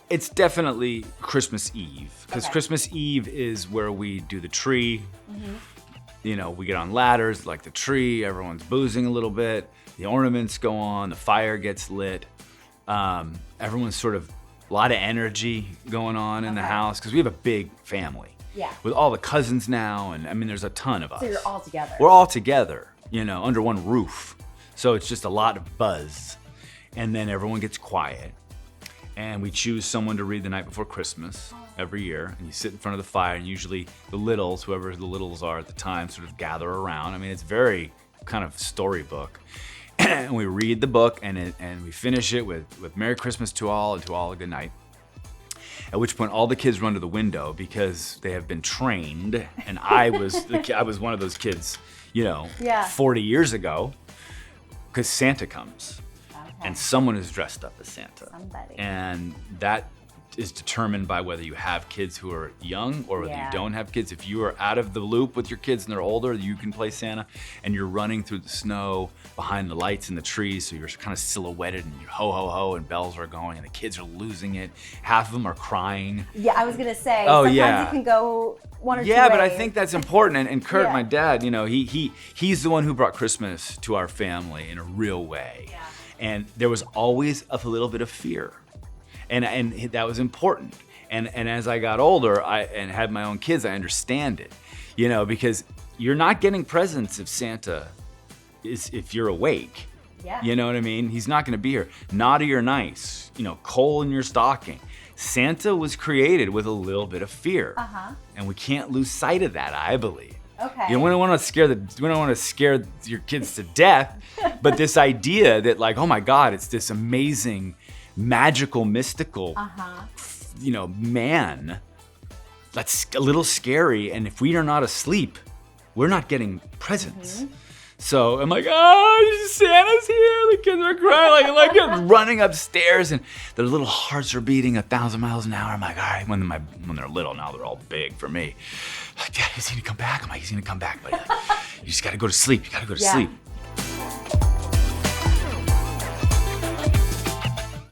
It's definitely Christmas Eve, because Okay. Christmas Eve is where we do the tree. You know, we get on ladders like the tree. Everyone's boozing a little bit. The ornaments go on. The fire gets lit. Everyone's sort of a lot of energy going on in the house because we have a big family. Yeah. With all the cousins now, and I mean, there's a ton of us. So you're all together. We're all together, you know, under one roof. So it's just a lot of buzz. And then everyone gets quiet. And we choose someone to read the night before Christmas every year. And you sit in front of the fire, and usually the littles, whoever the littles are at the time, sort of gather around. I mean, it's very kind of storybook. And we read the book, and we finish it with Merry Christmas to all, and to all a good night. At which point, all the kids run to the window because they have been trained. And I was one of those kids, you know, 40 years ago, because Santa comes. And someone is dressed up as Santa. Somebody. And that is determined by whether you have kids who are young or whether you don't have kids. If you are out of the loop with your kids and they're older, you can play Santa, and you're running through the snow behind the lights in the trees, so you're kind of silhouetted, and you're ho, ho, ho, and bells are going, and the kids are losing it. Half of them are crying. Yeah, I was going to say, Oh, sometimes yeah. it can go one or two Yeah, but I ways. think that's important. And Kurt, my dad, you know, he's the one who brought Christmas to our family in a real way. Yeah. And there was always a little bit of fear. And that was important. And as I got older and had my own kids, I understand it, you know, because you're not getting presents if you're awake. Yeah. You know what I mean? He's not going to be here. Naughty or nice, you know, coal in your stocking. Santa was created with a little bit of fear. And we can't lose sight of that, I believe. Okay. You know, we don't want to scare your kids to death, but this idea that, like, oh my God, it's this amazing, magical, mystical, you know, man. That's a little scary, and if we are not asleep, we're not getting presents. So I'm like, oh, Santa's here. The kids are crying, like running upstairs, and their little hearts are beating 1,000 miles an hour. I'm like, all right, when they're little, now they're all big for me. Like, Dad, is he gonna come back? I'm like, he's gonna come back, buddy. Like, you just gotta go to sleep. You gotta go to sleep.